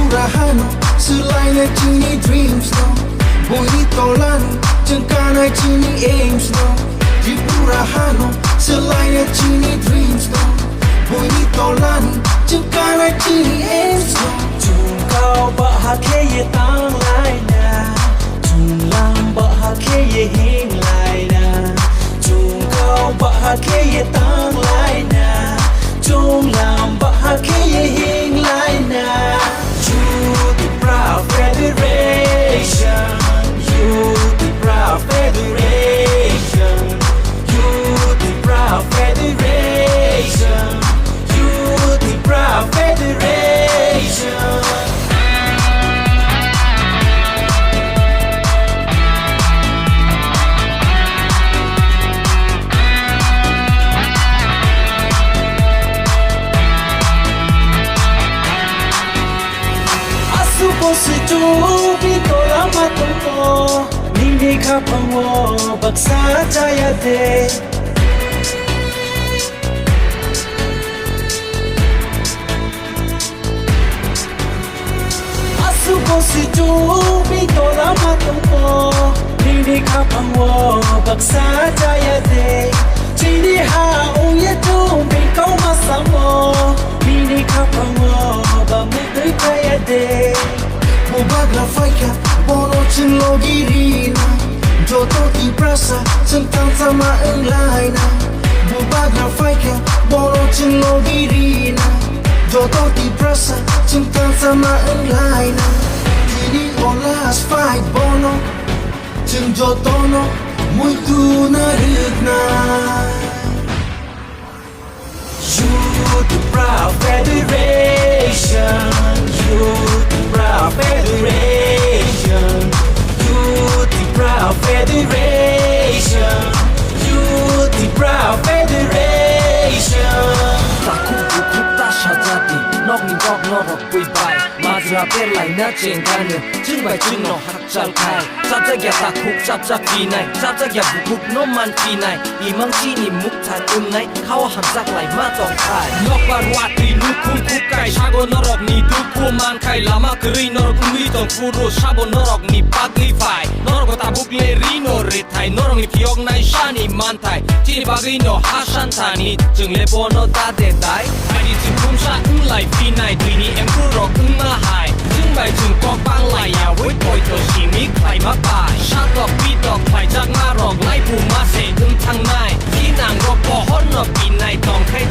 purahano selai na chini dreams no boi tolano jengkana chini aims no di purahano selai na chini dreams no boi tolano jengkana chini aims no chung cao ba ha ke ye tang lai na chung lam ba ha ke ye hing lai na chung cao ba ha ke ye tang lai na chung lam ba ha ke ye hing lai na youth proud federation youth proud federation youth proud federation youth proud federation Supposed to be tola matumpo Nini kapango baksa jaya de Supposed to be tola matumpo Nini kapango baksa jaya de Chini ha uye tu bingkau masamo Nini kapango ba mudui kaya de Bubagla faika bono chin logirina joto ti prasa tentang sama englaina Bubagla faika bono chin logirina joto ti prasa tentang sama englaina Kini olas fight bono chin jotono muito na rigna Youth Proud Federation Youth Proud Federation Youth Proud Federation Youth Proud Federation Taku buku tasha jadi Nok ni gok norok pui bai Mazra berlai na cengkane Jeng bai jeng no harap jal kai Sabza gya taku sabza pinai Sabza gya bukuk no man pinai Imang chini muk tan nai Kawa hamzak lai ma tong kai Nok barwati nukum kukai Shago norok ni duku man kai Lama keri norok umi tong kuro Shabo norok ni pagli fai Norok tabuk le rino ritai Norok ni kiok nai shani mantai Chini bagi no hasan tani Jeng le bono dade dai Adi jeng kumsha unlai pinai Dini em kurok unga hai Jeng bai jeng kok bang lai ya Wait boy to shimi klai ma bai Shatok pitok klai jak marok Lai pu ma se ung tang nai Tinang rok pohon no pinai Tong kai